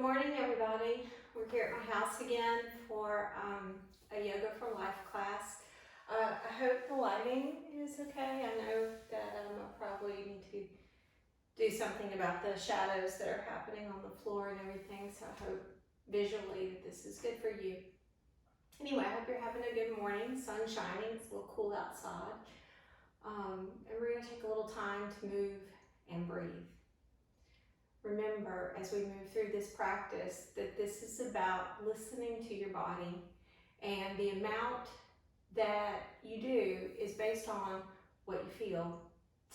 Good morning, everybody. We're here at my house again for a Yoga for Life class. I hope the lighting is okay. I know that I probably need to do something about the shadows that are happening on the floor and everything, so I hope visually that this is good for you. Anyway, I hope you're having a good morning. Sun shining, it's a little cool outside. And we're going to take a little time to move and breathe. Remember, as we move through this practice, that this is about listening to your body, and the amount that you do is based on what you feel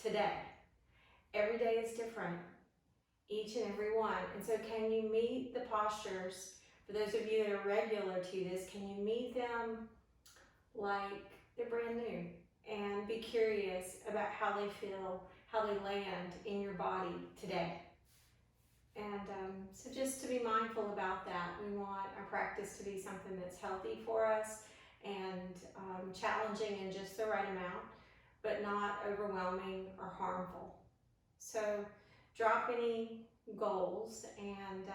today. Every day is different, each and every one. And so can you meet the postures, for those of you that are regular to this, can you meet them like they're brand new? And be curious about how they feel, how they land in your body today. And so just to be mindful about that, we want our practice to be something that's healthy for us and challenging in just the right amount, but not overwhelming or harmful. So drop any goals, and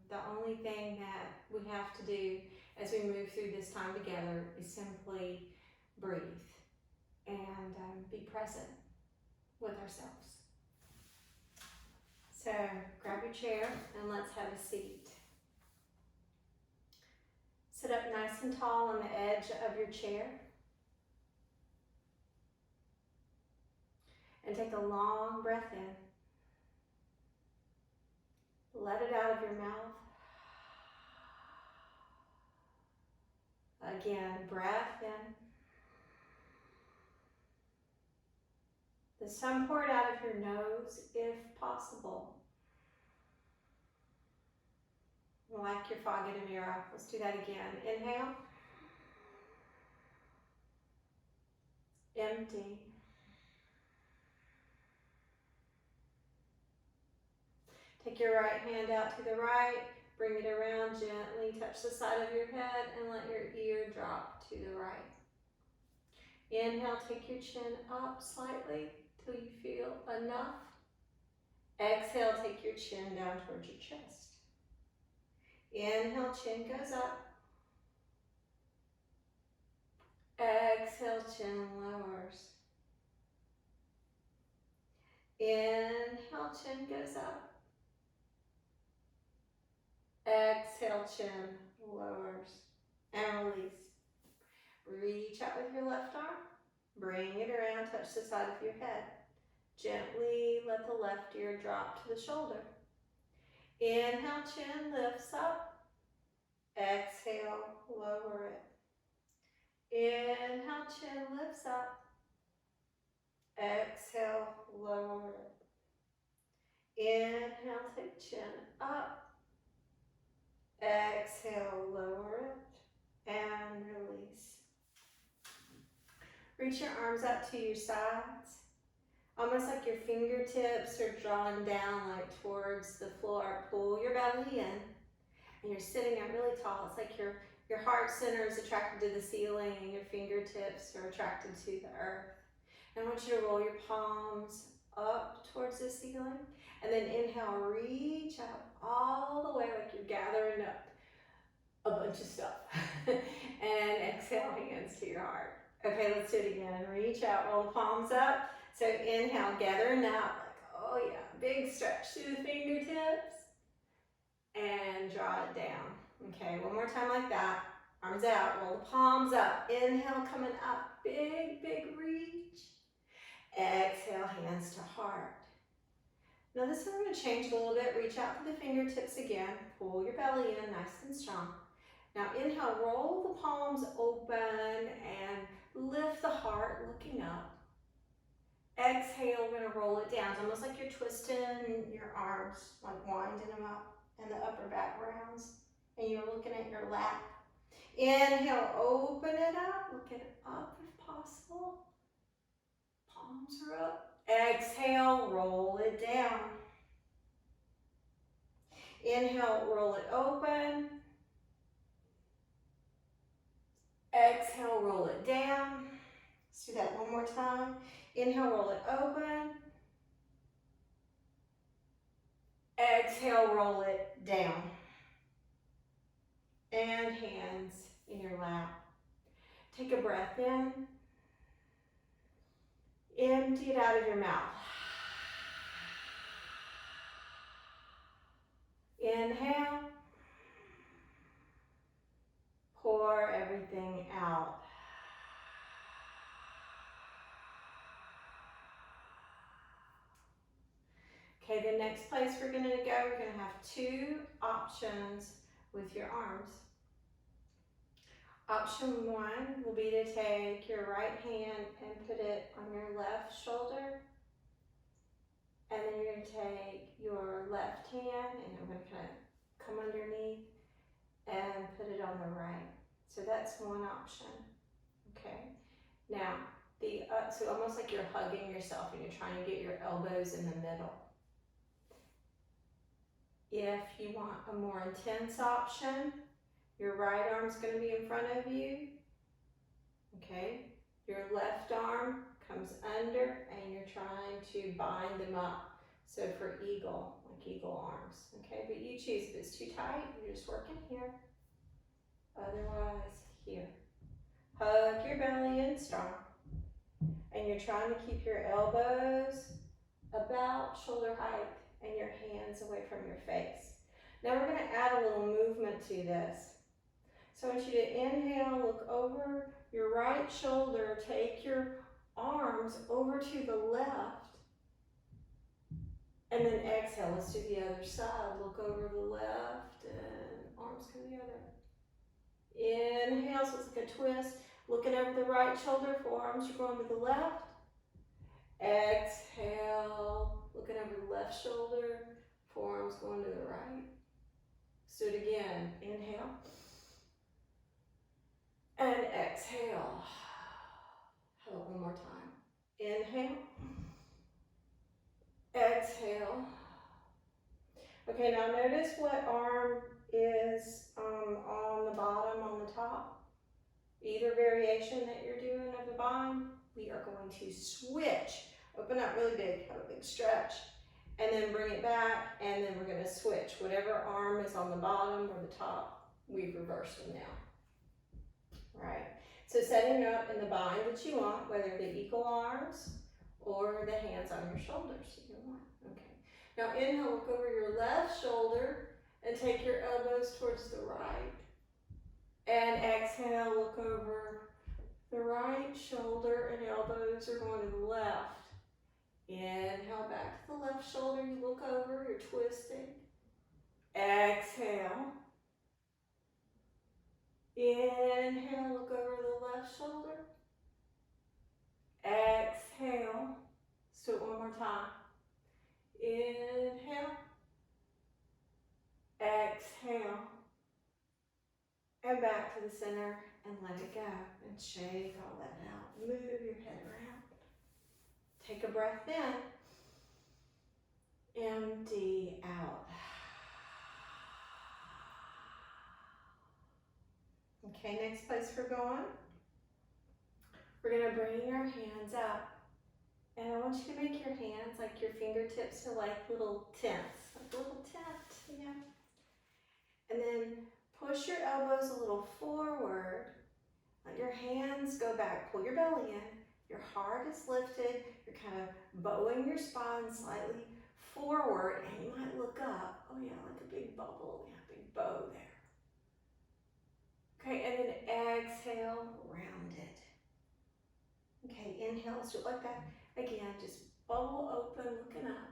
the only thing that we have to do as we move through this time together is simply breathe and be present with ourselves. So grab your chair and let's have a seat. Sit up nice and tall on the edge of your chair. And take a long breath in. Let it out of your mouth. Again, breath in. Some pour it out of your nose if possible. Like your fog in a mirror. Let's do that again. Inhale. Empty. Take your right hand out to the right. Bring it around gently. Touch the side of your head and let your ear drop to the right. Inhale, take your chin up slightly till you feel enough. Exhale, take your chin down towards your chest. Inhale, chin goes up. Exhale, chin lowers. Inhale, chin goes up. Exhale, chin lowers. And release. Reach out with your left arm. Bring it around, touch the side of your head. Gently let the left ear drop to the shoulder. Inhale, chin lifts up. Exhale, lower it. Inhale, chin lifts up. Exhale, lower it. Inhale, take chin up. Exhale, lower it. And release. Reach your arms out to your sides. Almost like your fingertips are drawing down like towards the floor. Pull your belly in. And you're sitting up really tall. It's like your heart center is attracted to the ceiling and your fingertips are attracted to the earth. And I want you to roll your palms up towards the ceiling. And then inhale, reach out all the way like you're gathering up a bunch of stuff. And exhale, hands to your heart. Okay, let's do it again. Reach out, roll the palms up. So inhale, gathering up, like, oh yeah, big stretch through the fingertips. And draw it down. Okay, one more time like that. Arms out, roll the palms up. Inhale, coming up, big, big reach. Exhale, hands to heart. Now this one we're going to change a little bit. Reach out to the fingertips again. Pull your belly in nice and strong. Now inhale, roll the palms open and lift the heart, looking up. Exhale, we're going to roll it down. It's almost like you're twisting your arms, like winding them up in the upper back rounds. And you're looking at your lap. Inhale, open it up, looking up if possible. Palms are up. Exhale, roll it down. Inhale, roll it open. Exhale, roll it down. Let's do that one more time. Inhale, roll it open. Exhale, roll it down. lap. Take a breath in. Empty it out of your mouth. Inhale. Pour everything out. Okay, the next place we're going to go, we're going to have two options with your arms. Option one will be to take your right hand and put it on your left shoulder. And then you're going to take your left hand and I'm going to kind of come underneath and put it on the right. So that's one option. Okay. Now, so almost like you're hugging yourself and you're trying to get your elbows in the middle. If you want a more intense option, your right arm's going to be in front of you. Okay. Your left arm comes under and you're trying to bind them up. So for eagle, like eagle arms. Okay, but you choose. If it's too tight, you're just working here. Otherwise, here. Hug your belly in strong. And you're trying to keep your elbows about shoulder height and your hands away from your face. Now we're going to add a little movement to this. So I want you to inhale, look over your right shoulder, take your arms over to the left, and then exhale. Let's do the other side. Look over the left and arms come together. Inhale, so it's like a twist. Looking over the right shoulder, forearms are going to the left. Exhale, looking over the left shoulder, forearms going to the right. Let's do it again. Inhale. And exhale. Have it one more time. Inhale. Exhale. Okay, now notice what arm is on the bottom, on the top. Either variation that you're doing of the bind, we are going to switch. Open up really big, have a big stretch, and then bring it back, and then we're going to switch. Whatever arm is on the bottom or the top, we've reversed them now. Right? So setting up in the bind that you want, whether the eagle arms or the hands on your shoulders. Either one. Okay. Now inhale, look over your left shoulder and take your elbows towards the right. And exhale, look over the right shoulder and elbows are going to the left. Inhale, back to the left shoulder, you look over, you're twisting. Exhale. Inhale, look over the left shoulder. Exhale. Let's do it one more time. Inhale. Exhale. And back to the center and let it go. And shake all that out. Move your head around. Take a breath in. Empty out. Okay, next place we're going. We're going to bring our hands up. And I want you to make your hands like your fingertips are like little tents. Like a little tent, you know. And then push your elbows a little forward. Let your hands go back. Pull your belly in. Your heart is lifted. You're kind of bowing your spine slightly forward. And you might look up. Oh yeah, like a big bubble. Yeah, big bow there. Okay, and then exhale, round it. Okay, inhale, let's do it like that. Again, just bubble open, looking up.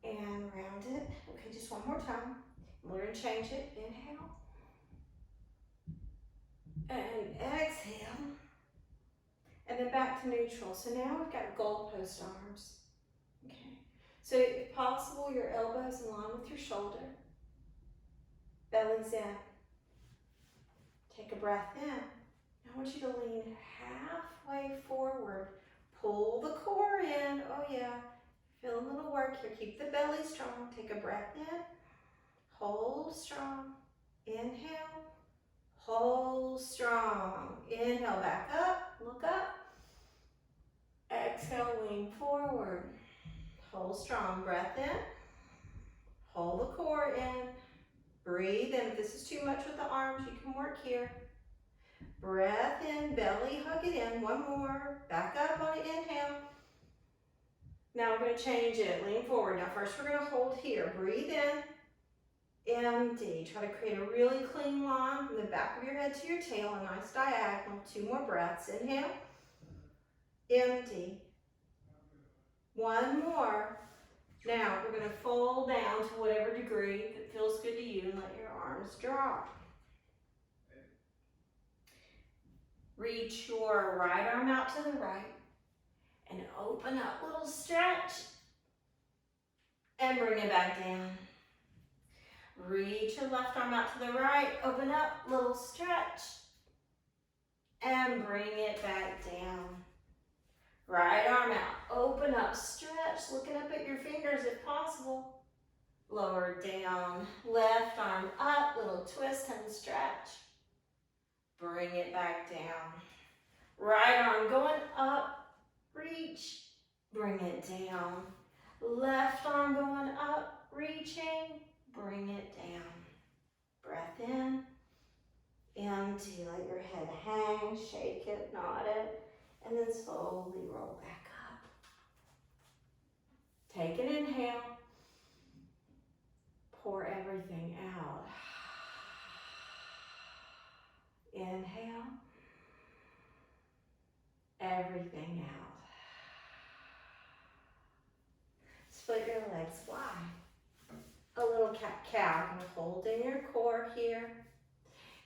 And round it. Okay, just one more time. We're going to change it. Inhale. And exhale. And then back to neutral. So now we've got goalpost arms. Okay. So if possible, your elbows in line with your shoulder. Belly's in. Take a breath in. I want you to lean halfway forward. Pull the core in. Oh yeah. Feel a little work here. Keep the belly strong. Take a breath in. Hold strong. Inhale. Hold strong. Inhale, back up. Look up. Exhale, lean forward. Hold strong. Breath in. Hold the core in. Breathe in. If this is too much with the arms, you can work here. Breath in, belly, hug it in. One more. Back up on an inhale. Now we're going to change it. Lean forward. Now first we're going to hold here. Breathe in. Empty. Try to create a really clean line from the back of your head to your tail. A nice diagonal. 2 more breaths. Inhale. Empty. 1 more. Now we're going to fold down to whatever degree that feels good to you and let your arms drop. Reach your right arm out to the right and open up, little stretch, and bring it back down. Reach your left arm out to the right, open up, little stretch, and bring it back down. Right arm out, open up, stretch, looking up at your fingers if possible. Lower down, left arm up, little twist and stretch. Bring it back down. Right arm going up, reach, bring it down. Left arm going up, reaching, bring it down. Breath in, empty, let your head hang, shake it, nod it, and then slowly roll back up. Take an inhale, pour everything out. Inhale, everything out. Split your legs wide. A little cat-cow. Holding your core here.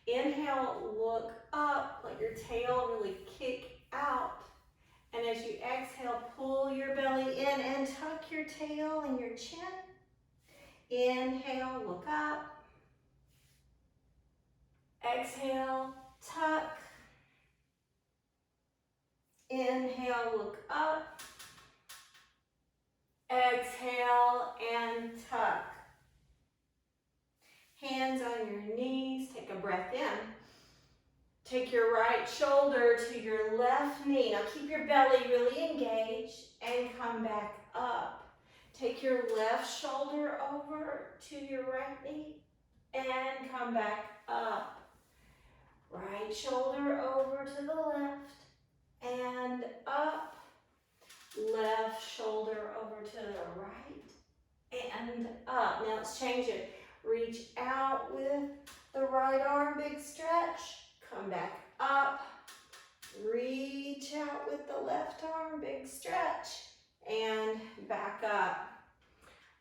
Inhale, look up, let your tail really kick out. And as you exhale, pull your belly in and tuck your tail and your chin. Inhale, look up. Exhale, tuck. Inhale, look up. Exhale and tuck. Hands on your knees, take a breath in. Take your right shoulder to your left knee. Now keep your belly really engaged and come back up. Take your left shoulder over to your right knee and come back up. Right shoulder over to the left and up. Left shoulder over to the right and up. Now let's change it. Reach out with the right arm, big stretch. Come back up. Reach out with the left arm, big stretch. And back up.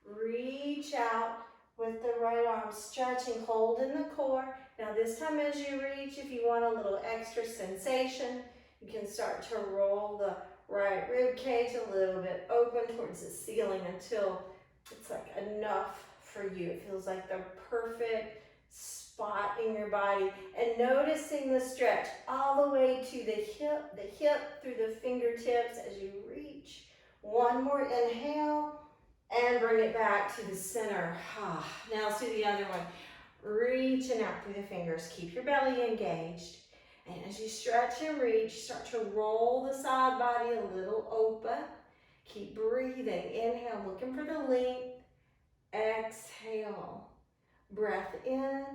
Reach out with the right arm, stretching, hold in the core. Now this time as you reach, if you want a little extra sensation, you can start to roll the right rib cage a little bit open towards the ceiling until it's like enough for you. It feels like the perfect spot in your body. And noticing the stretch all the way to the hip through the fingertips as you reach. One more inhale and bring it back to the center. Now let's do the other one. Reaching out through the fingers. Keep your belly engaged. And as you stretch and reach, start to roll the side body a little open. Keep breathing. Inhale, looking for the length. Exhale. Breath in.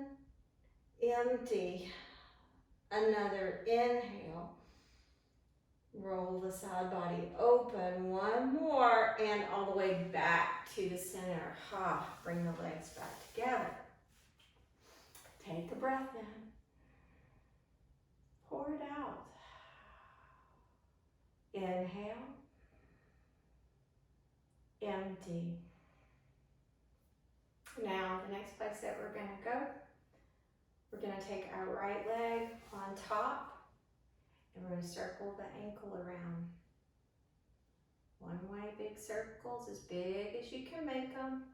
Empty. Another inhale. Roll the side body open. One more. And all the way back to the center. Bring the legs back together. Take a breath in. Pour it out. Inhale. Empty. Now, the next place that we're going to go, we're going to take our right leg on top and we're going to circle the ankle around. One way, big circles, as big as you can make them.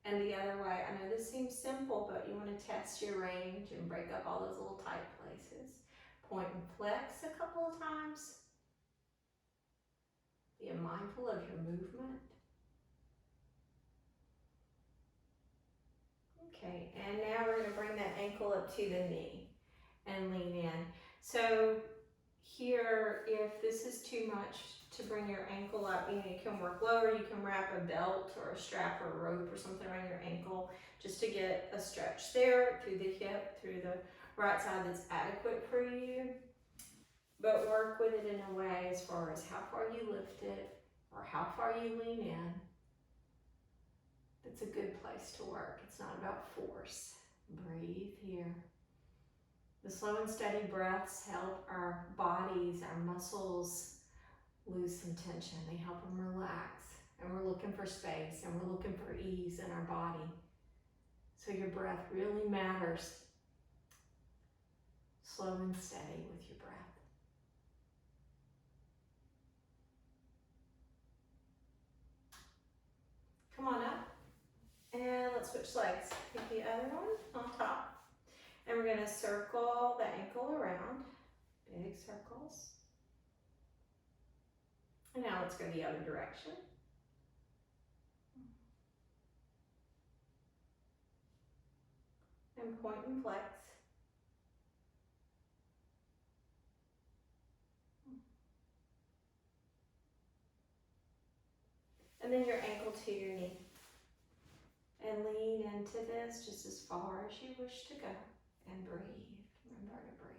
And the other way, I know this seems simple, but you want to test your range and break up all those little tight places. Point and flex a couple of times. Be mindful of your movement. Okay, and now we're going to bring that ankle up to the knee and lean in. So Here, if this is too much to bring your ankle up, you can work lower. You can wrap a belt or a strap or a rope or something around your ankle just to get a stretch there through the hip, through the right side that's adequate for you. But work with it in a way as far as how far you lift it or how far you lean in. It's a good place to work. It's not about force. Breathe here. The slow and steady breaths help our bodies, our muscles lose some tension. They help them relax. And we're looking for space and we're looking for ease in our body. So your breath really matters. Slow and steady with your breath. Come on up. And let's switch legs. Take the other one on top. And we're going to circle the ankle around. Big circles. And now let's go the other direction. And point and flex. And then your ankle to your knee. And lean into this just as far as you wish to go. And breathe. Remember to breathe.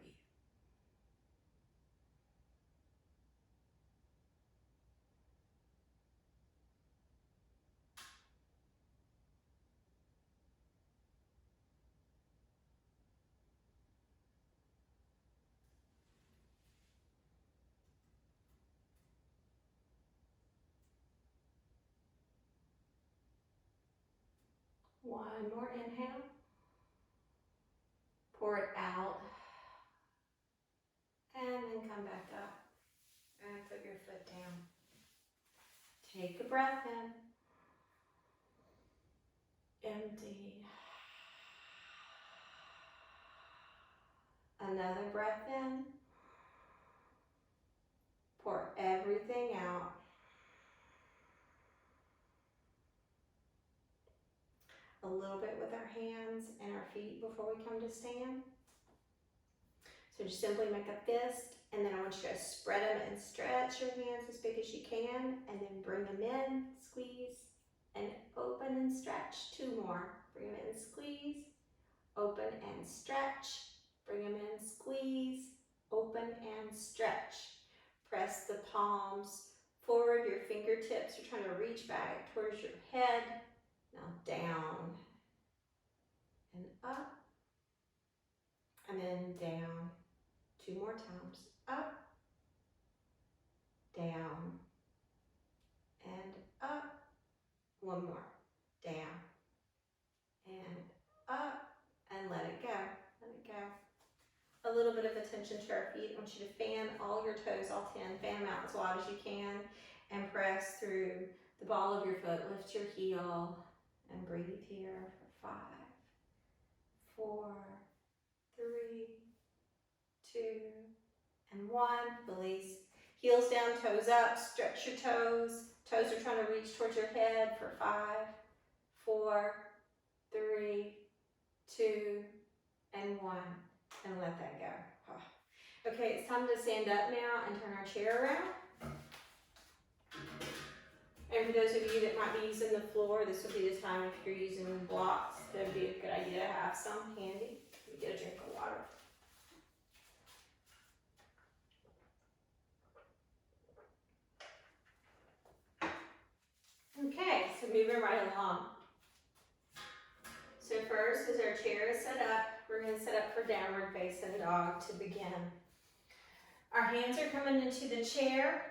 One more inhale. Pour it out. And then come back up. And put your foot down. Take a breath in. Empty. Another breath in. Pour everything out. A little bit with our hands and our feet before we come to stand. So just simply make a fist, and then I want you to spread them and stretch your hands as big as you can, and then bring them in, squeeze, and open and stretch. Two more. Bring them in, squeeze, open and stretch. Bring them in, squeeze, open and stretch. Press the palms forward, your fingertips. You're trying to reach back towards your head. Now down and up, and then down. Two more times. Up, down, and up. One more. Down, and up, and let it go. Let it go. A little bit of attention to our feet. I want you to fan all your toes, all 10. Fan them out as wide as you can, and press through the ball of your foot. Lift your heel, and breathe here for 5, 4, 3, 2, and 1. Release. Heels down, toes up. Stretch your toes. Toes are trying to reach towards your head for 5, 4, 3, 2, and 1. And let that go. Okay, it's time to stand up now and turn our chair around. And for those of you that might be using the floor, this would be the time if you're using blocks, that would be a good idea to have some handy. You get a drink of water. Okay, so moving right along. So first, as our chair is set up, we're going to set up for downward facing dog to begin. Our hands are coming into the chair,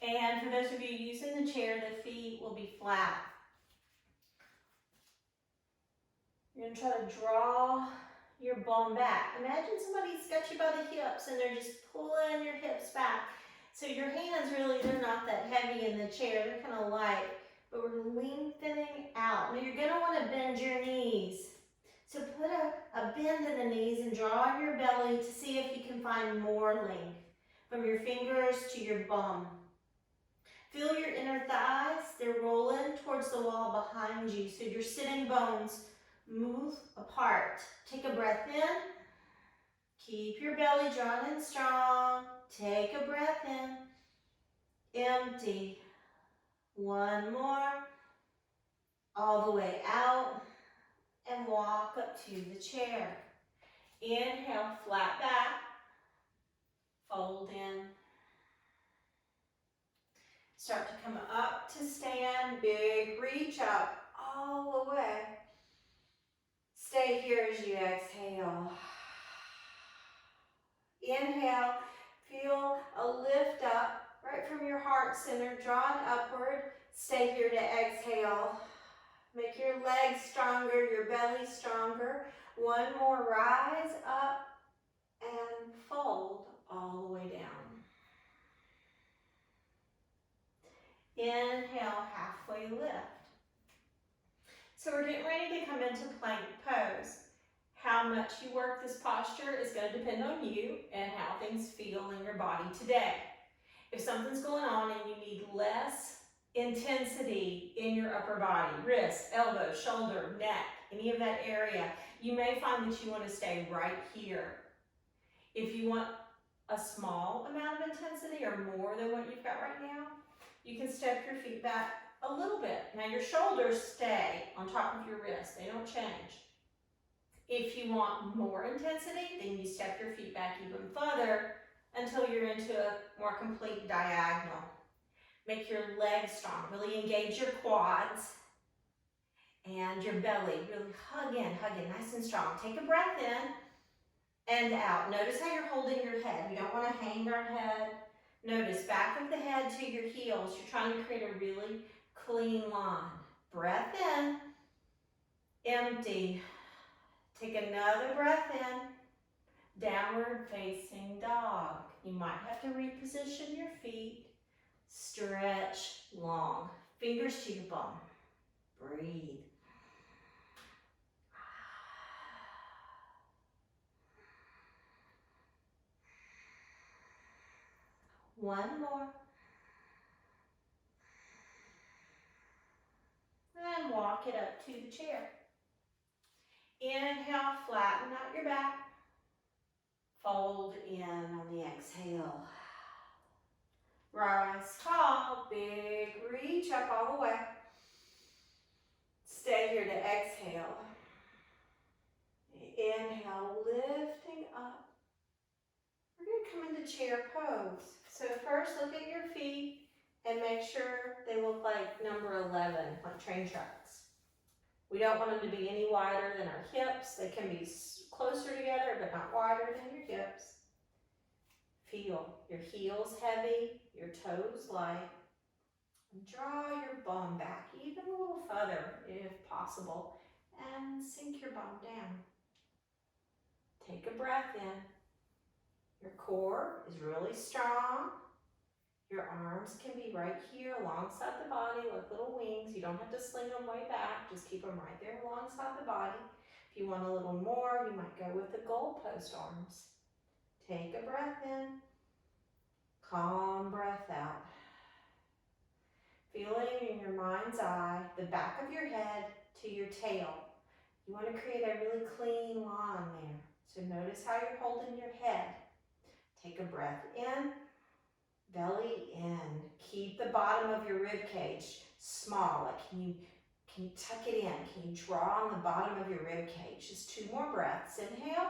and for those of you using the chair, the feet will be flat. You're going to try to draw your bum back. Imagine somebody's got you by the hips and they're just pulling your hips back. So your hands really, they're not that heavy in the chair, they're kind of light, but we're lengthening out. Now you're going to want to bend your knees. So put a bend in the knees and draw on your belly to see if you can find more length from your fingers to your bum. Feel your inner thighs, they're rolling towards the wall behind you. So your sitting bones move apart. Take a breath in, Keep your belly drawn and strong. Take a breath in. Empty. One more. All the way out. And walk up to the chair. Inhale, flat back. Fold in. Start to come up to stand. Big reach up all the way. Stay here as you exhale. Inhale, feel a lift up right from your heart center, drawn upward. Stay here to exhale. Make your legs stronger, your belly stronger. One more, rise up and fold all the way down. Inhale, halfway lift. So we're getting ready to come into plank pose. How much you work this posture is going to depend on you and how things feel in your body today. If something's going on and you need less intensity in your upper body, wrist, elbow, shoulder, neck, any of that area, you may find that you want to stay right here. If you want a small amount of intensity or more than what you've got right now, you can step your feet back a little bit. Now your shoulders stay on top of your wrists, they don't change. If you want more intensity, then you step your feet back even further until you're into a more complete diagonal. Make your legs strong, really engage your quads and your belly. Really hug in, nice and strong. Take a breath in and out. Notice how you're holding your head. We don't want to hang our head. Notice back of the head to your heels. You're trying to create a really clean line. Breath in, empty. Take another breath in, downward facing dog. You might have to reposition your feet. Stretch long. Fingers to your bum. Breathe. One more. And walk it up to the chair. Inhale, flatten out your back. Fold in on the exhale. Rise tall, big reach up all the way. Stay here to exhale. Inhale, lifting up. We're going to come into chair pose. So first look at your feet and make sure they look like number 11, like train tracks. We don't want them to be any wider than our hips. They can be closer together, but not wider than your hips. Feel your heels heavy, your toes light. Draw your bum back even a little further if possible, and sink your bum down. Take a breath in. Your core is really strong. Your arms can be right here alongside the body like little wings. You don't have to sling them way back. Just keep them right there alongside the body. If you want a little more, you might go with the goalpost arms. Take a breath in. Calm breath out. Feeling in your mind's eye, the back of your head to your tail. You want to create a really clean line there. So notice how you're holding your head. Take a breath in, belly in. Keep the bottom of your rib cage small. Like can you tuck it in? Can you draw on the bottom of your rib cage? Just 2 more breaths. Inhale.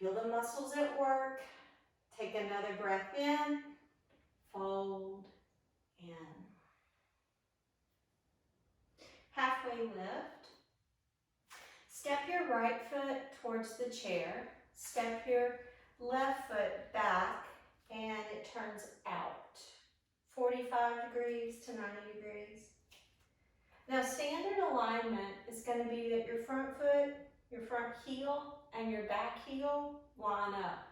Feel the muscles at work. Take another breath in. Fold in. Halfway lift. Step your right foot towards the chair. Step your left foot back and it turns out. 45 degrees to 90 degrees. Now standard alignment is going to be that your front foot, your front heel, and your back heel line up.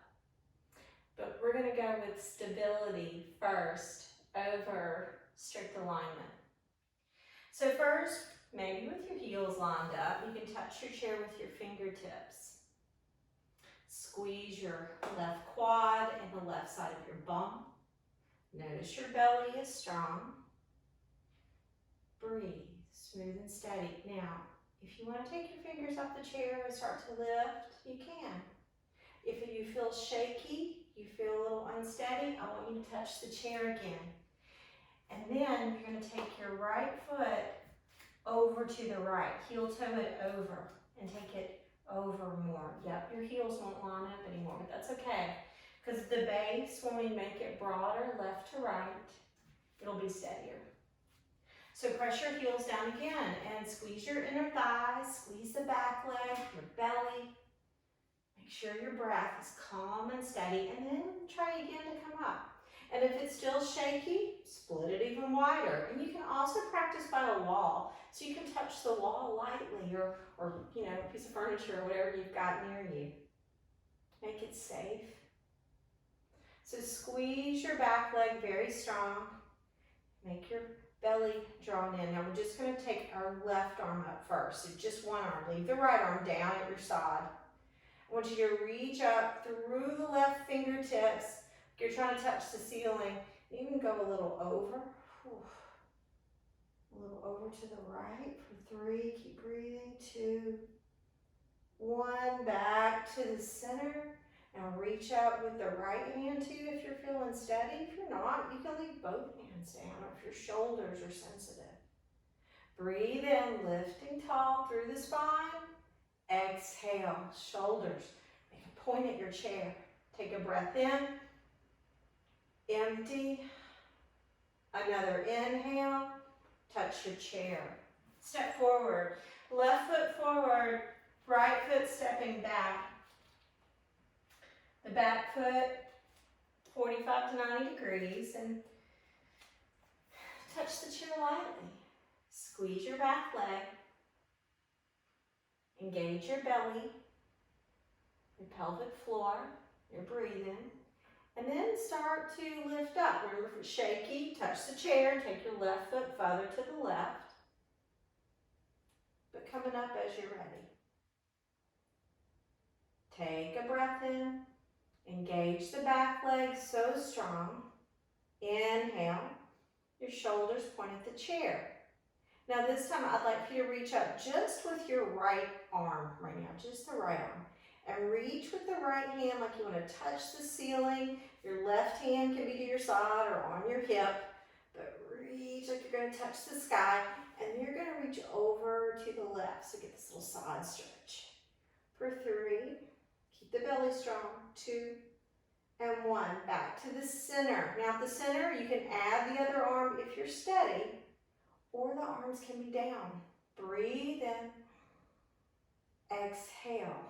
But we're going to go with stability first over strict alignment. So first, maybe with your heels lined up, you can touch your chair with your fingertips. Squeeze your left quad and the left side of your bum. Notice your belly is strong. Breathe, smooth and steady. Now, if you want to take your fingers off the chair and start to lift, you can. If you feel shaky, you feel a little unsteady, I want you to touch the chair again. And then you're going to take your right foot over to the right, heel toe it over, and take it over more. Yep, your heels won't line up anymore, but that's okay. Because the base, when we make it broader, left to right, it'll be steadier. So press your heels down again and squeeze your inner thighs, squeeze the back leg, your belly. Make sure your breath is calm and steady, and then try again to come up. And if it's still shaky, split it even wider. And you can also practice by a wall. So you can touch the wall lightly or you know, a piece of furniture or whatever you've got near you. Make it safe. So squeeze your back leg very strong. Make your belly drawn in. Now we're just going to take our left arm up first. So just one arm. Leave the right arm down at your side. I want you to reach up through the left fingertips. You're trying to touch the ceiling. You can go a little over. A little over to the right for 3. Keep breathing. 2, 1. Back to the center. Now reach up with the right hand too if you're feeling steady. If you're not, you can leave both hands down or if your shoulders are sensitive. Breathe in, lifting tall through the spine. Exhale, shoulders. Make a point at your chair. Take a breath in. Empty. Another inhale. Touch your chair. Step forward. Left foot forward. Right foot stepping back. The back foot 45 to 90 degrees, and touch the chair lightly. Squeeze your back leg. Engage your belly, your pelvic floor, your breathing, and then start to lift up. Remember, if it's shaky, touch the chair and take your left foot further to the left, but coming up as you're ready. Take a breath in. Engage the back leg so strong. Inhale. Your shoulders point at the chair. Now this time I'd like for you to reach up just with your right arm right now, just the right arm. And reach with the right hand like you want to touch the ceiling. Your left hand can be to your side or on your hip, but reach like you're going to touch the sky. And you're going to reach over to the left, so get this little side stretch. For 3, keep the belly strong. 2, and 1. Back to the center. Now at the center, you can add the other arm if you're steady, or the arms can be down. Breathe in. Exhale.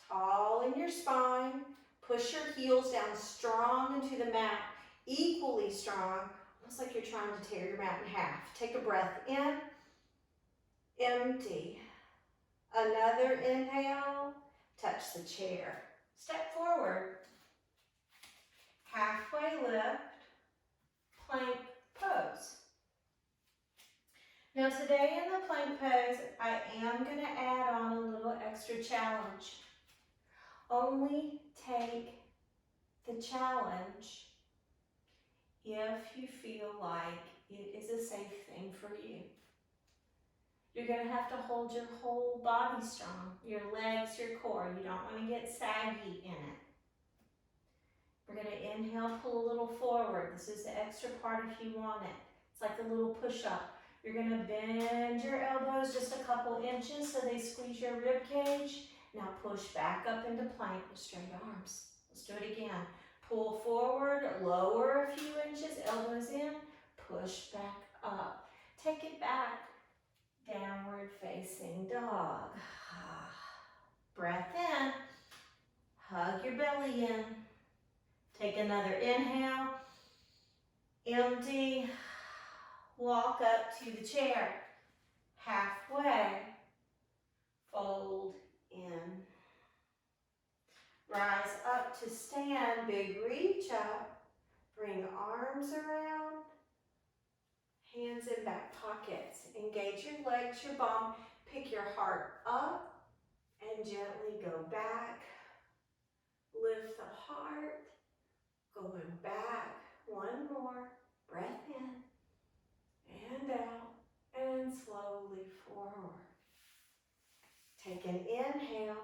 Tall in your spine. Push your heels down strong into the mat. Equally strong, almost like you're trying to tear your mat in half. Take a breath in. Empty. Another inhale. Touch the chair. Step forward. Halfway lift. Plank pose. Now today in the plank pose, I am going to add on a little extra challenge. Only take the challenge if you feel like it is a safe thing for you. You're going to have to hold your whole body strong, your legs, your core. You don't want to get saggy in it. We're going to inhale, pull a little forward. This is the extra part if you want it. It's like a little push-up. You're going to bend your elbows just a couple inches so they squeeze your rib cage. Now push back up into plank with straight arms. Let's do it again. Pull forward, lower a few inches, elbows in, push back up. Take it back. Downward facing dog. Breath in. Hug your belly in. Take another inhale. Empty. Walk up to the chair. Halfway. Fold in. Rise up to stand. Big reach up. Bring arms around. Hands in back pockets. Engage your legs, your bum. Pick your heart up and gently go back. Lift the heart. Going back. One more. Breath in and out and slowly forward. Take an inhale.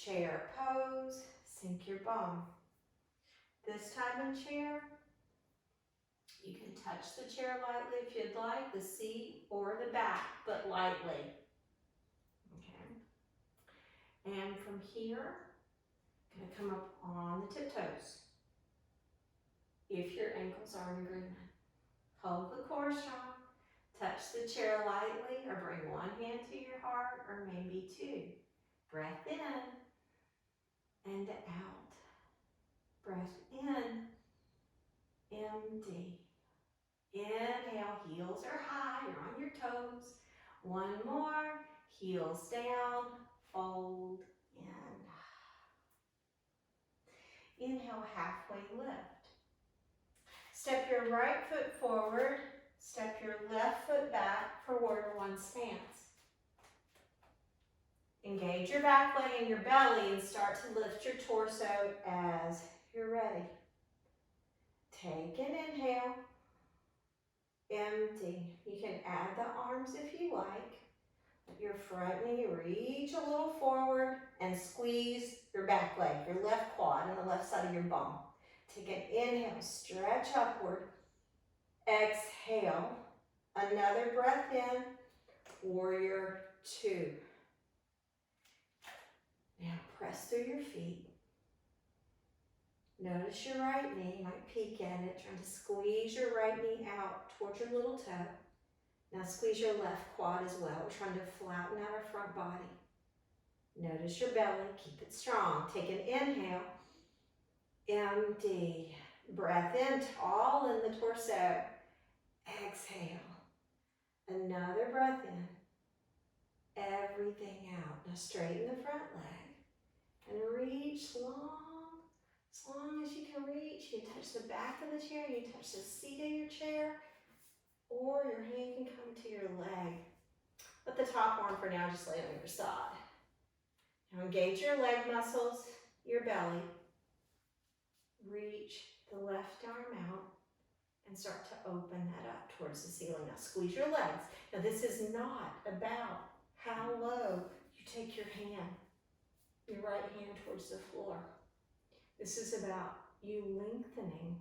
Chair pose, sink your bum. This time in chair, you can touch the chair lightly if you'd like, the seat or the back, but lightly. Okay. And from here, gonna come up on the tiptoes. If your ankles are in agreement, hold the core strong. Touch the chair lightly or bring one hand to your heart or maybe two. Breath in and out. Breath in, empty. Inhale, heels are high, you're on your toes. One more, heels down, fold in. Inhale, halfway lift. Step your right foot forward, step your left foot back for warrior one stance. Engage your back leg and your belly and start to lift your torso as you're ready. Take an inhale, empty. You can add the arms if you like. Let your front knee reach a little forward and squeeze your back leg, your left quad and the left side of your bum. Take an inhale, stretch upward. Exhale, another breath in, warrior two. Now press through your feet. Notice your right knee, you might peek at it, trying to squeeze your right knee out towards your little toe. Now squeeze your left quad as well. We're trying to flatten out our front body. Notice your belly, keep it strong. Take an inhale, empty. Breath in, tall in the torso. Exhale, another breath in. Everything out. Now straighten the front leg and reach long, as long as you can reach. You touch the back of the chair, you touch the seat of your chair, or your hand can come to your leg. Let the top arm for now just lay on your side. Now engage your leg muscles, your belly. Reach the left arm out and start to open that up towards the ceiling. Now squeeze your legs. Now this is not about how low you take your hand, your right hand towards the floor. This is about you lengthening.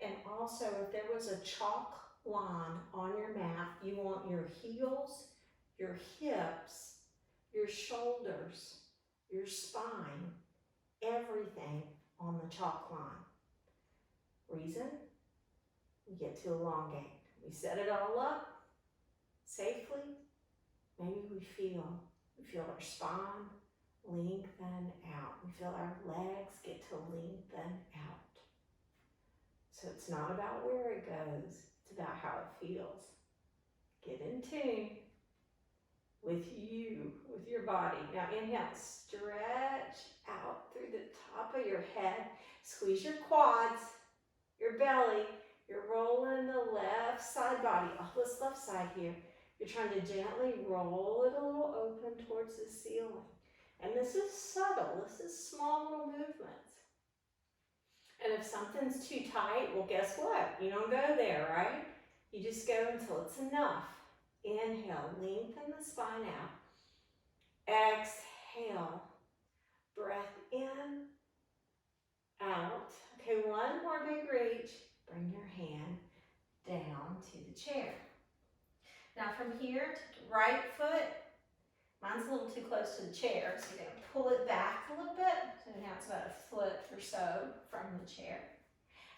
And also if there was a chalk line on your mat, you want your heels, your hips, your shoulders, your spine, everything on the chalk line. Reason? We get to elongate. We set it all up safely. Maybe we feel our spine lengthen out. We feel our legs get to lengthen out. So it's not about where it goes, it's about how it feels. Get in tune with you, with your body. Now inhale, stretch out through the top of your head. Squeeze your quads, your belly. You're rolling the left side body, off this left side here. You're trying to gently roll it a little open towards the ceiling. And this is subtle, this is small little movements. And if something's too tight, well guess what? You don't go there, right? You just go until it's enough. Inhale, lengthen the spine out. Exhale, breath in, out. Okay, one more big reach. Bring your hand down to the chair. Now from here, take your right foot. Mine's a little too close to the chair, so you're gonna pull it back a little bit. So now it's about a foot or so from the chair.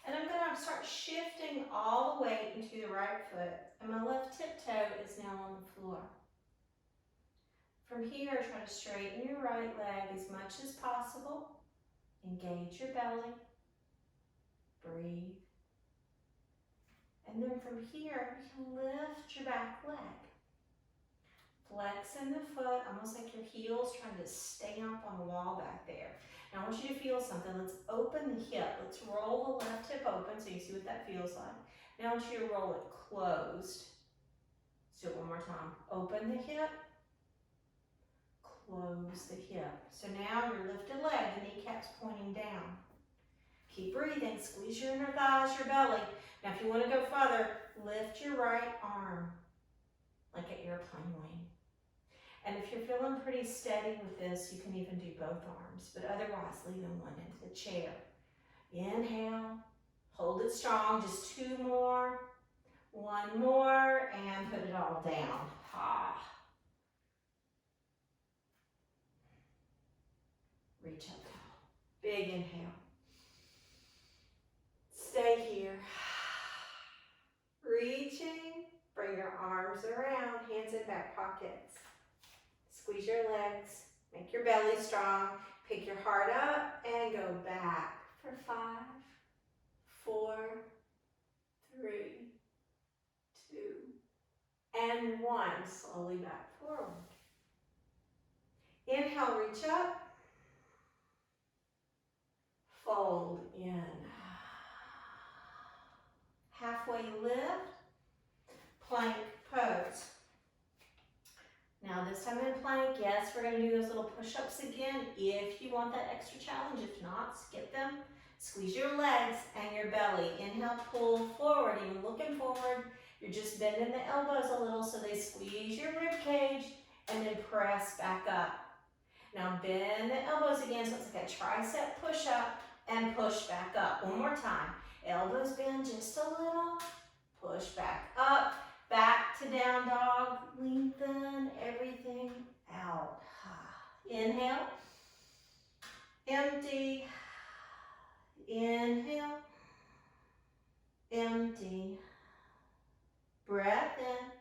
And I'm gonna start shifting all the weight into the right foot. And my left tiptoe is now on the floor. From here, try to straighten your right leg as much as possible. Engage your belly. Breathe. And then from here, you can lift your back leg. Flex in the foot, almost like your heel's trying to stamp on the wall back there. Now I want you to feel something. Let's open the hip. Let's roll the left hip open so you see what that feels like. Now I want you to roll it closed. Let's do it one more time. Open the hip, close the hip. So now your lifted leg, the kneecap's pointing down. Keep breathing, squeeze your inner thighs, your belly. Now if you want to go further, lift your right arm like an airplane wing. And if you're feeling pretty steady with this, you can even do both arms, but otherwise leaving one into the chair. Inhale, hold it strong, just 2 more, 1 more, and put it all down. Ha. Reach up tall. Big inhale. Stay here. Reaching, bring your arms around, hands in back pockets. Squeeze your legs, make your belly strong, pick your heart up and go back for 5, 4, 3, 2, and 1. Slowly back forward. Inhale, reach up. Fold in. Halfway lift. Plank pose. Now this time in plank, yes, we're going to do those little push-ups again if you want that extra challenge. If not, skip them. Squeeze your legs and your belly. Inhale, pull forward, even looking forward. You're just bending the elbows a little so they squeeze your rib cage, and then press back up. Now bend the elbows again so it's like a tricep push-up and push back up. One more time. Elbows bend just a little. Push back up. Back to down dog. Lengthen everything out. Inhale. Empty. Inhale. Empty. Breath in.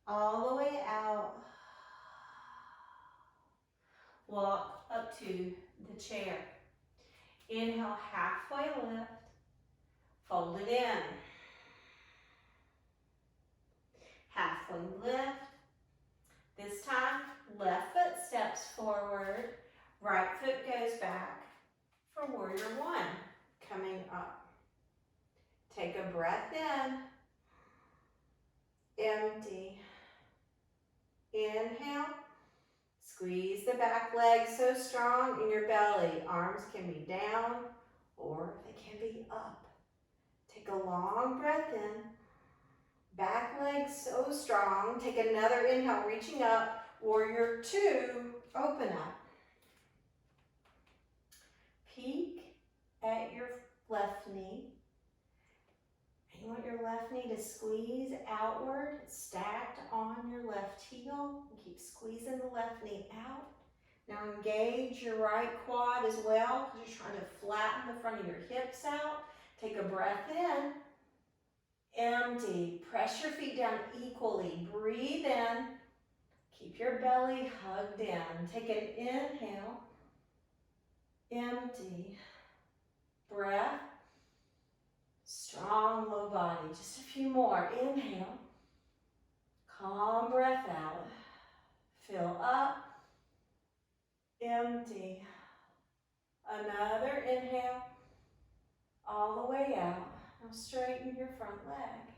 All the way out. Walk up to the chair. Inhale, halfway lift. Fold it in. Halfway lift. This time, left foot steps forward. Right foot goes back for warrior 1. Coming up. Take a breath in. Empty. Inhale. Squeeze the back leg so strong in your belly. Arms can be down or they can be up. Take a long breath in. Back leg so strong. Take another inhale, reaching up. Warrior 2, open up. Peek at your left knee. You want your left knee to squeeze outward, stacked on your left heel. Keep squeezing the left knee out. Now engage your right quad as well, because you're trying to flatten the front of your hips out. Take a breath in. Empty. Press your feet down equally. Breathe in. Keep your belly hugged in. Take an inhale. Empty. Breath. Strong low body. Just a few more. Inhale. Calm breath out. Fill up. Empty. Another inhale. All the way out. Now straighten your front leg.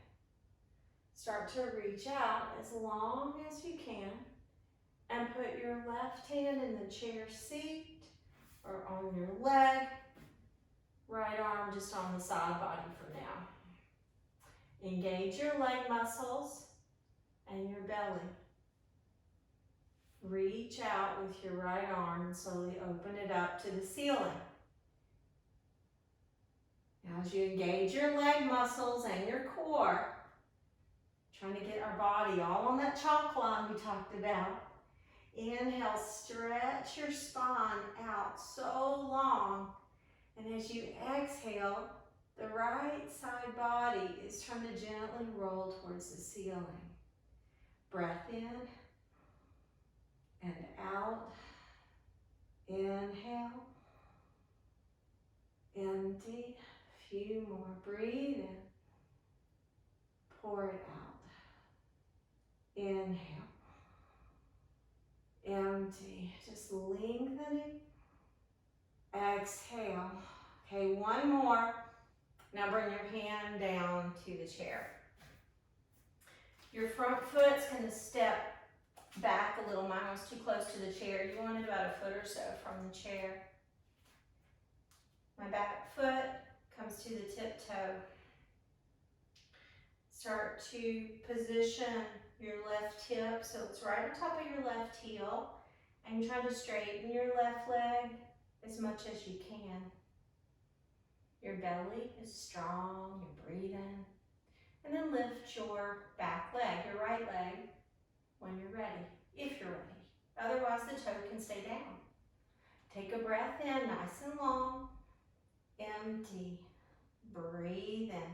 Start to reach out as long as you can. And put your left hand in the chair seat or on your leg. Right arm just on the side body for now. Engage your leg muscles and your belly. Reach out with your right arm and slowly open it up to the ceiling. Now as you engage your leg muscles and your core, trying to get our body all on that chalk line we talked about. Inhale, stretch your spine out so long. And as you exhale, the right side body is trying to gently roll towards the ceiling. Breath in and out. Inhale. Empty. Few more. Breathe in. Pour it out. Inhale. Empty. Just lengthening. Exhale. Okay, one more. Now bring your hand down to the chair. Your front foot's going to step back a little. Mine was too close to the chair. You want it about a foot or so from the chair. My back foot comes to the tiptoe. Start to position your left hip, so it's right on top of your left heel. And try to straighten your left leg as much as you can. Your belly is strong, you're breathing. And then lift your back leg, your right leg, when you're ready, if you're ready. Otherwise, the toe can stay down. Take a breath in, nice and long. Empty. Breathe in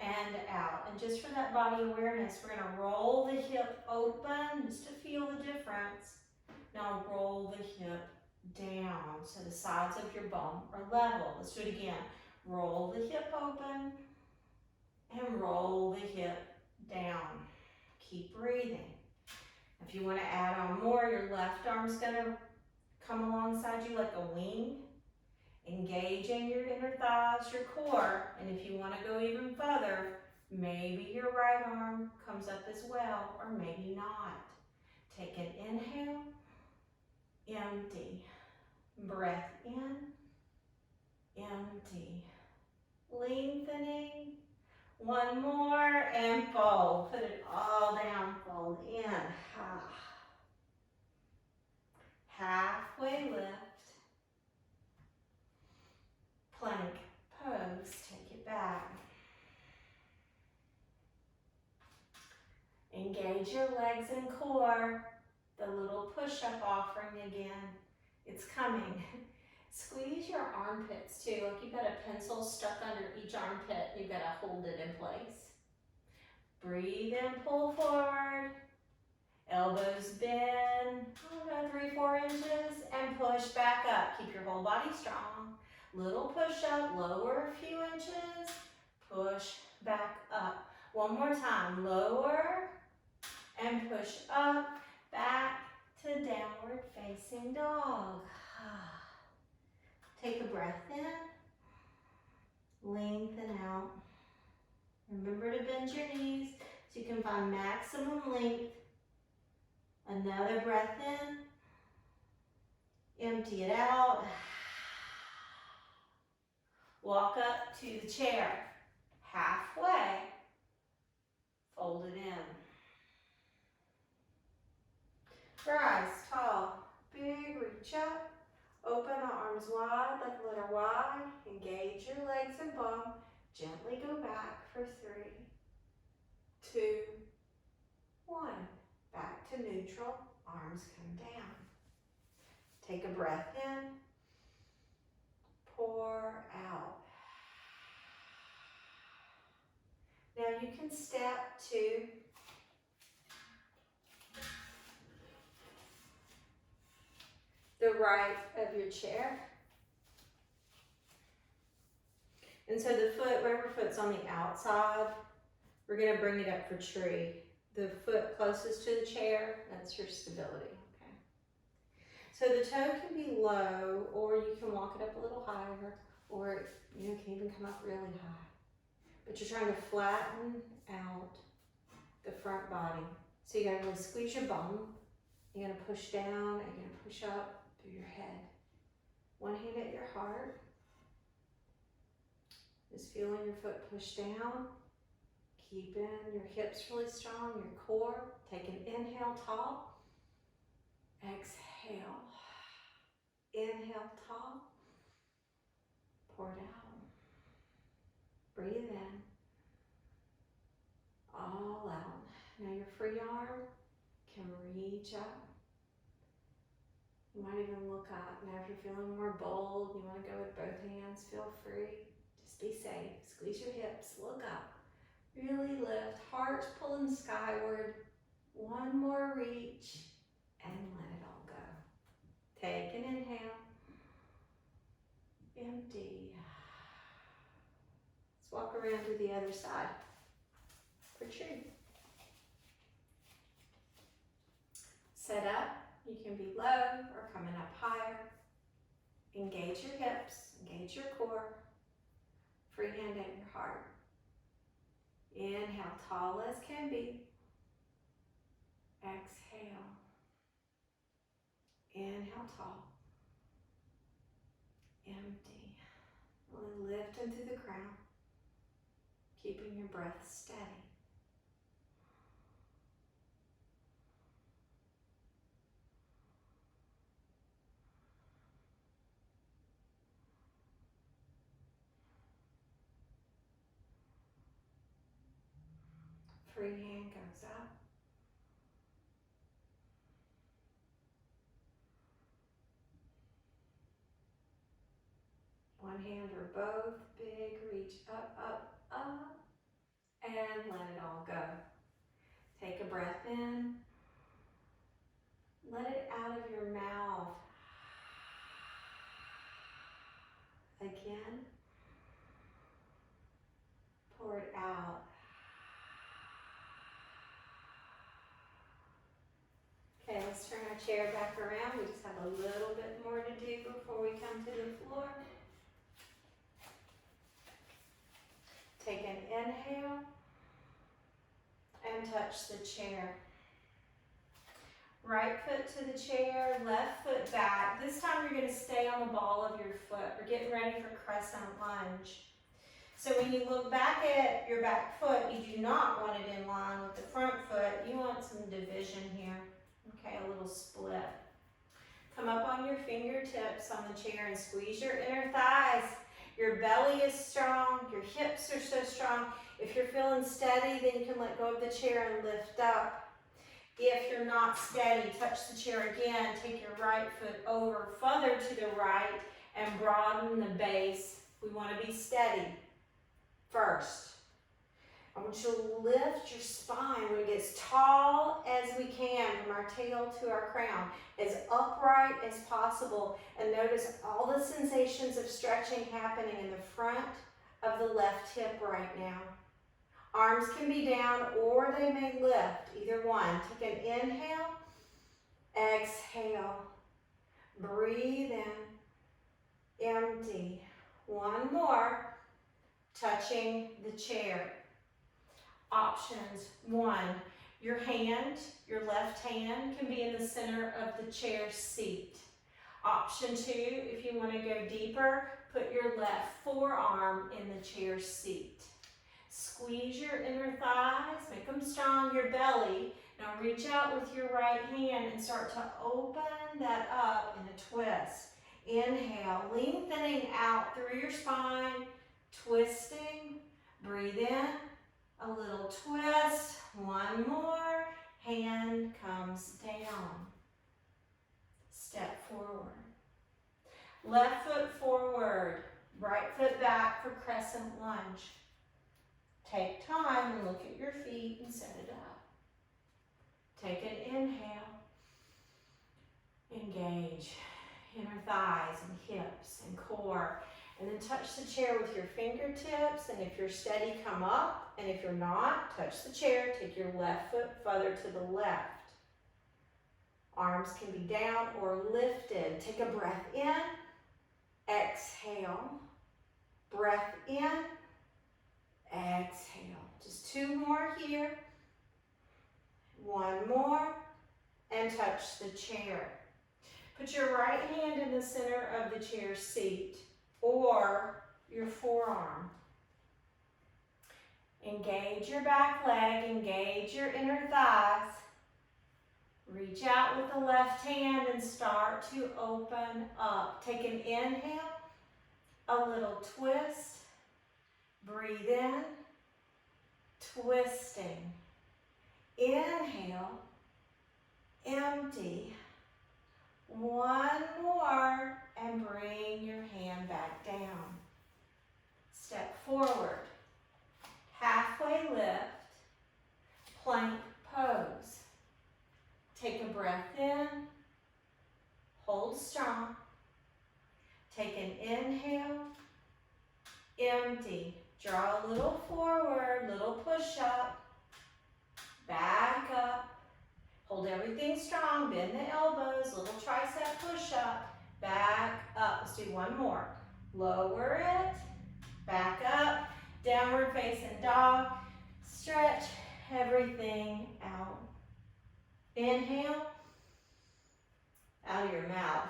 and out. And just for that body awareness, we're going to roll the hip open just to feel the difference. Now roll the hip down so the sides of your bum are level. Let's do it again. Roll the hip open and roll the hip down. Keep breathing. If you want to add on more, your left arm's going to come alongside you like a wing. Engaging your inner thighs, your core. And if you want to go even further, maybe your right arm comes up as well, or maybe not. Take an inhale. Empty. Breath in. Empty. Lengthening. One more and fold. Put it all down, fold in. Halfway lift. Plank pose, take it back. Engage your legs and core. The little push-up offering again. It's coming. Squeeze your armpits too, like you've got a pencil stuck under each armpit. You've got to hold it in place. Breathe in, pull forward. Elbows bend, 3-4 inches, and push back up. Keep your whole body strong. Little push up, lower a few inches, push back up. One more time, lower and push up, back to downward facing dog. Take a breath in, lengthen out. Remember to bend your knees so you can find maximum length. Another breath in, empty it out. Walk up to the chair, halfway, fold it in. Rise tall, big reach up, open the arms wide like a letter Y, engage your legs and bum, gently go back for 3, 2, 1. Back to neutral, arms come down. Take a breath in, pour out. Now you can step to the right of your chair. And so the foot, wherever foot's on the outside, we're going to bring it up for tree. The foot closest to the chair, that's your stability, okay? So the toe can be low, or you can walk it up a little higher, or it can even come up really high. But you're trying to flatten out the front body. So you're gonna really squeeze your bum, you're gonna push down, and you're gonna push up through your head. One hand at your heart. Just feeling your foot push down. Keeping your hips really strong, your core. Take an inhale, tall. Exhale. Inhale, tall. Pour it out. Breathe in. All out. Now your free arm can reach up. You might even look up. Now if you're feeling more bold, you want to go with both hands, feel free. Just be safe. Squeeze your hips, look up. Really lift, heart pulling skyward. One more reach and let it all go. Take an inhale. Empty. Let's walk around to the other side for tree. Set up. You can be low or coming up higher. Engage your hips, engage your core. Free hand at your heart. Inhale, tall as can be. Exhale. Inhale, tall. Empty. Really lift into the crown. Keeping your breath steady. Free hand goes up. One hand or both, big reach up, up, up, and let it all go. Take a breath in. Let it out of your mouth. Again. Pour it out. Okay, let's turn our chair back around. We just have a little bit more to do before we come to the floor. Take an inhale and touch the chair. Right foot to the chair, left foot back. This time you're going to stay on the ball of your foot. We're getting ready for crescent lunge. So when you look back at your back foot, you do not want it in line with the front foot. You want some division here. Okay, a little split. Come up on your fingertips on the chair and squeeze your inner thighs. Your belly is strong. Your hips are so strong. If you're feeling steady, then you can let go of the chair and lift up. If you're not steady, touch the chair again. Take your right foot over further to the right and broaden the base. We want to be steady first. I want you to lift your spine. We're going to get as tall as we can from our tail to our crown, as upright as possible. And notice all the sensations of stretching happening in the front of the left hip right now. Arms can be down or they may lift, either one. Take an inhale, exhale, breathe in, empty. One more, touching the chair. Options, one, your hand, your left hand can be in the center of the chair seat. Option two, if you want to go deeper, put your left forearm in the chair seat. Squeeze your inner thighs, make them strong, your belly. Now reach out with your right hand and start to open that up in a twist. Inhale, lengthening out through your spine, twisting. Breathe in, a little twist. One more, hand comes down. Step forward. Left foot forward, right foot back for crescent lunge. Take time and look at your feet and set it up. Take an inhale. Engage inner thighs and hips and core. And then touch the chair with your fingertips. And if you're steady, come up. And if you're not, touch the chair. Take your left foot further to the left. Arms can be down or lifted. Take a breath in. Exhale. Breath in. Exhale. Just two more here. One more. And touch the chair. Put your right hand in the center of the chair seat or your forearm. Engage your back leg. Engage your inner thighs. Reach out with the left hand and start to open up. Take an inhale. A little twist. Breathe in, twisting. Inhale, empty. One more, and bring your hand back down. Step forward, halfway lift, plank pose. Take a breath in, hold strong. Take an inhale, empty. Draw a little forward, little push up, back up. Hold everything strong, bend the elbows, little tricep push up, back up. Let's do one more. Lower it, back up, downward facing dog. Stretch everything out. Inhale, out of your mouth.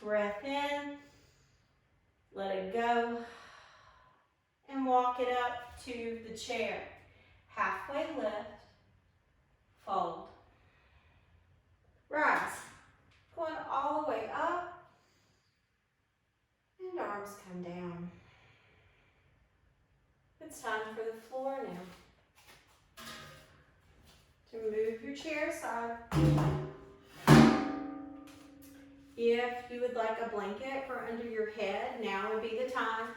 Breath in, let it go. And walk it up to the chair. Halfway lift, fold. Rise. Going all the way up. And arms come down. It's time for the floor now. chair side. If you would like a blanket for under your head, now would be the time.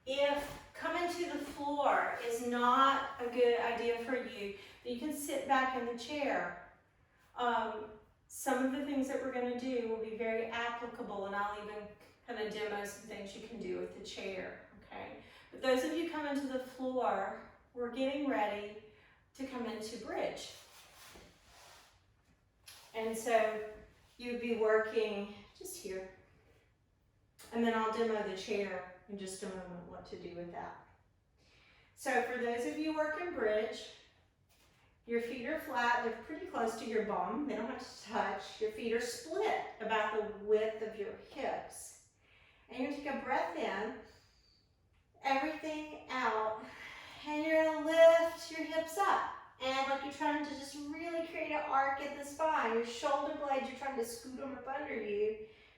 If coming to the floor is not a good idea for you, you can sit back in the chair. Some of the things that we're going to do will be very applicable, and I'll even kind of demo some things you can do with the chair, okay? But those of you coming to the floor, we're getting ready to come into bridge. And so you'd be working just here. And then I'll demo the chair in just a moment what to do with that. So for those of you working bridge, your feet are flat, they're pretty close to your bum. They don't have to touch. Your feet are split about the width of your hips. And you're gonna take a breath in, everything out, and you're gonna lift your hips up. And like you're trying to just really create an arc at the spine. Your shoulder blades, you're trying to scoot them up under you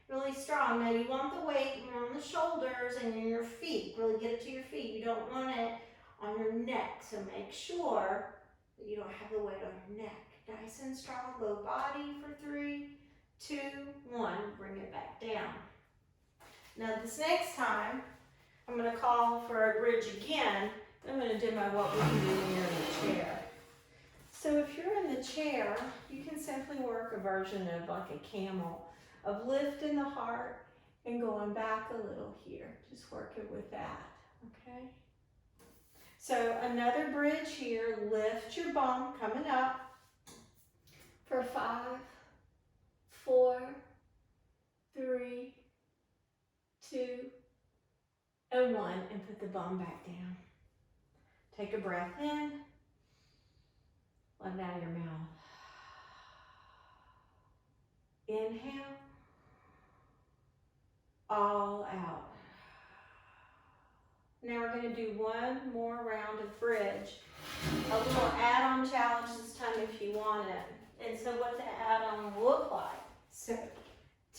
really strong. Now you want the weight more on the shoulders and in your feet. Really get it to your feet. You don't want it on your neck. So make sure that you don't have the weight on your neck. Nice and strong, low body for 3, 2, 1. Bring it back down. Now this next time, I'm going to call for a bridge again. I'm going to demo what we can do when you're in the chair. So if you're in the chair, you can simply work a version of like a camel, of lifting the heart and going back a little here. Just working with that, okay? So another bridge here, lift your bum, coming up for 5, 4, 3, 2, and 1, and put the bum back down. Take a breath in, let it out of your mouth. Inhale, all out. Now we're going to do one more round of bridge. A little add-on challenge this time if you want it. And so what the add-on will look like. So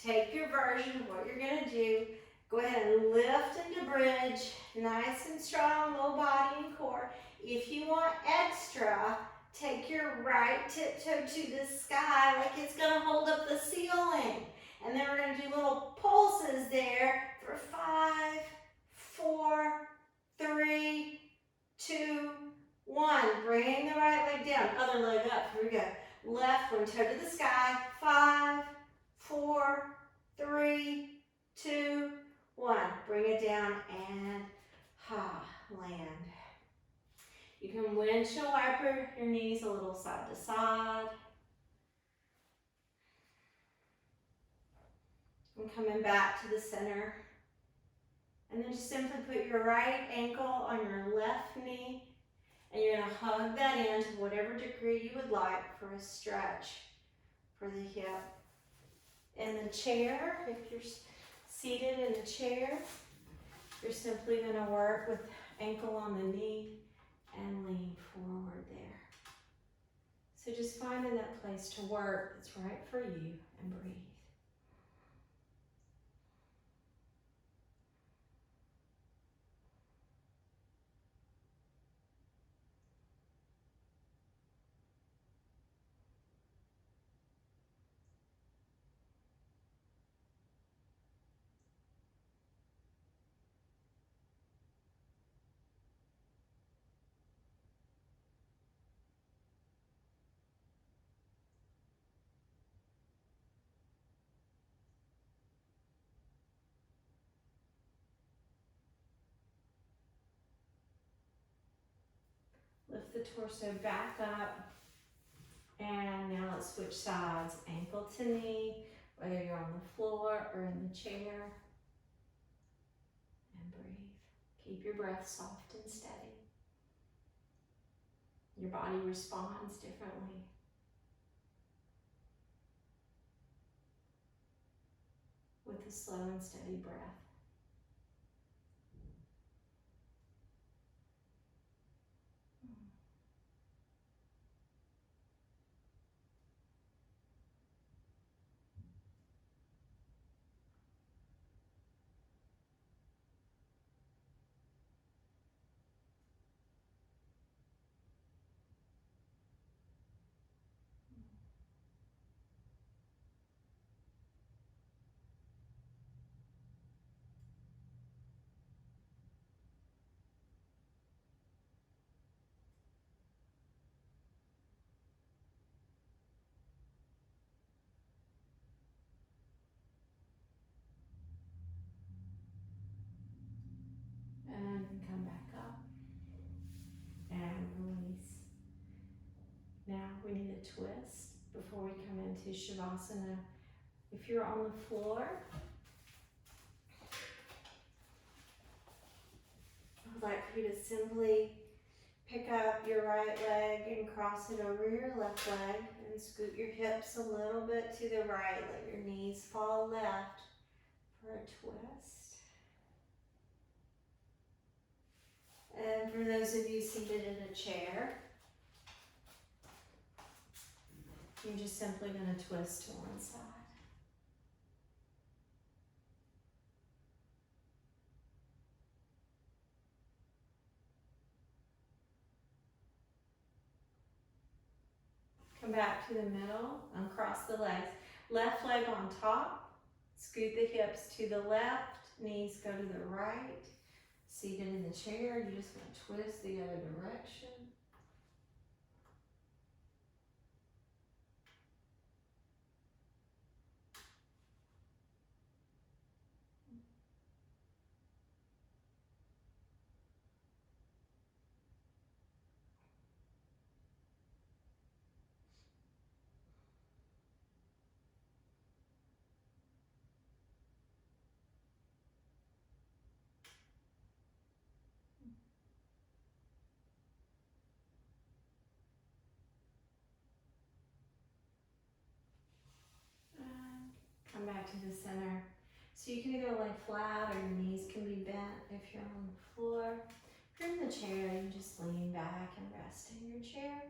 take your version of what you're going to do. Go ahead and lift into bridge. Nice and strong, low body and core. If you want extra, take your right tiptoe to the sky like it's going to hold up the ceiling. And then we're going to do little pulses there for 5, 4, 3, 2, 1. Bring the right leg down, other leg up. Here we go. Left one toe to the sky. 5, 4, 3, 2, 1. Bring it down and land. You can windshield wiper your knees a little side to side. And coming back to the center. And then just simply put your right ankle on your left knee. And you're going to hug that in to whatever degree you would like for a stretch for the hip. In the chair, if you're seated in the chair, you're simply going to work with ankle on the knee and lean forward there. So just finding that place to work that's right for you and breathe. Lift the torso back up. And now let's switch sides, ankle to knee, whether you're on the floor or in the chair. And breathe. Keep your breath soft and steady. Your body responds differently. With a slow and steady breath. and come back up. And release. Now we need a twist before we come into Shavasana. If you're on the floor, I'd like for you to simply pick up your right leg and cross it over your left leg and scoot your hips a little bit to the right. Let your knees fall left for a twist. And for those of you seated in a chair, you're just simply going to twist to one side. Come back to the middle, uncross the legs. Left leg on top, scoot the hips to the left, knees go to the right. Seated in the chair, you just want to twist the other direction. And come back to the center. So you can either lay flat or your knees can be bent if you're on the floor. If you're in the chair, you just lean back and rest in your chair.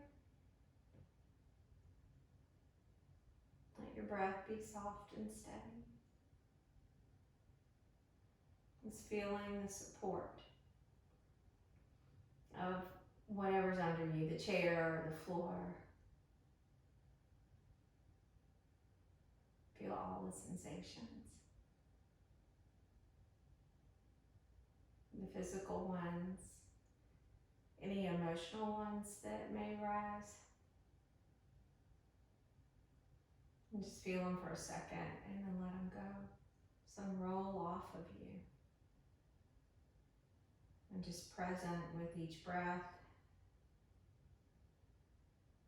Let your breath be soft and steady. Just feeling the support of whatever's under you, the chair or the floor. Feel all the sensations. The physical ones, any emotional ones that may rise. And just feel them for a second and then let them go. Some roll off of you. And just present with each breath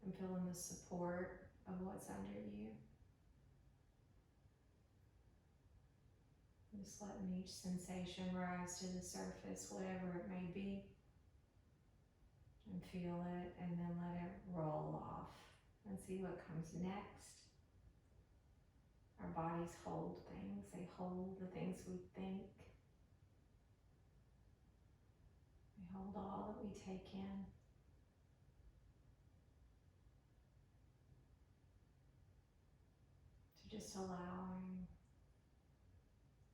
and feeling the support of what's under you. Just letting each sensation rise to the surface, whatever it may be. And feel it and then let it roll off and see what comes next. Our bodies hold things. They hold the things we think. They hold all that we take in. So just allowing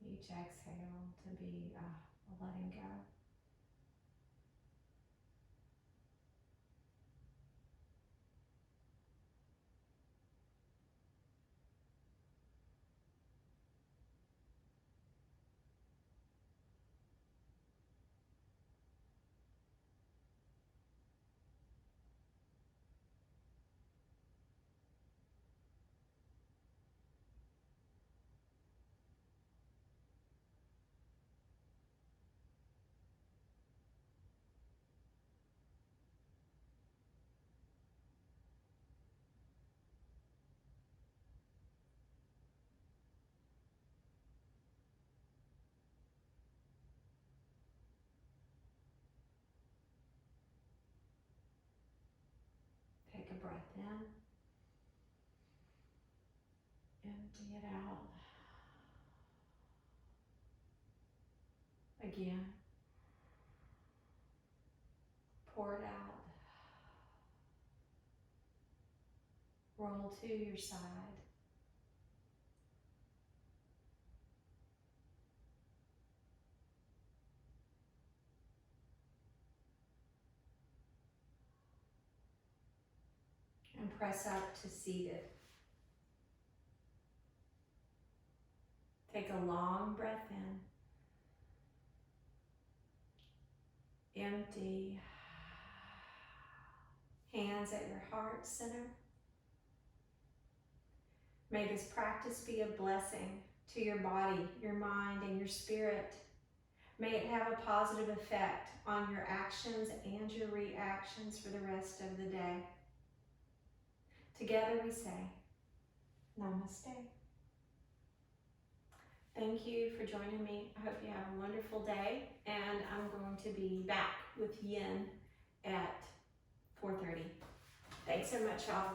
each exhale to be a letting go. Take a breath in. Empty it out. Again. Pour it out. Roll to your side. And press up to seated. Take a long breath in. Empty. Hands at your heart center. May this practice be a blessing to your body, your mind, and your spirit. May it have a positive effect on your actions and your reactions for the rest of the day. Together we say, Namaste. Thank you for joining me. I hope you have a wonderful day, and I'm going to be back with Yin at 4:30. Thanks so much, y'all.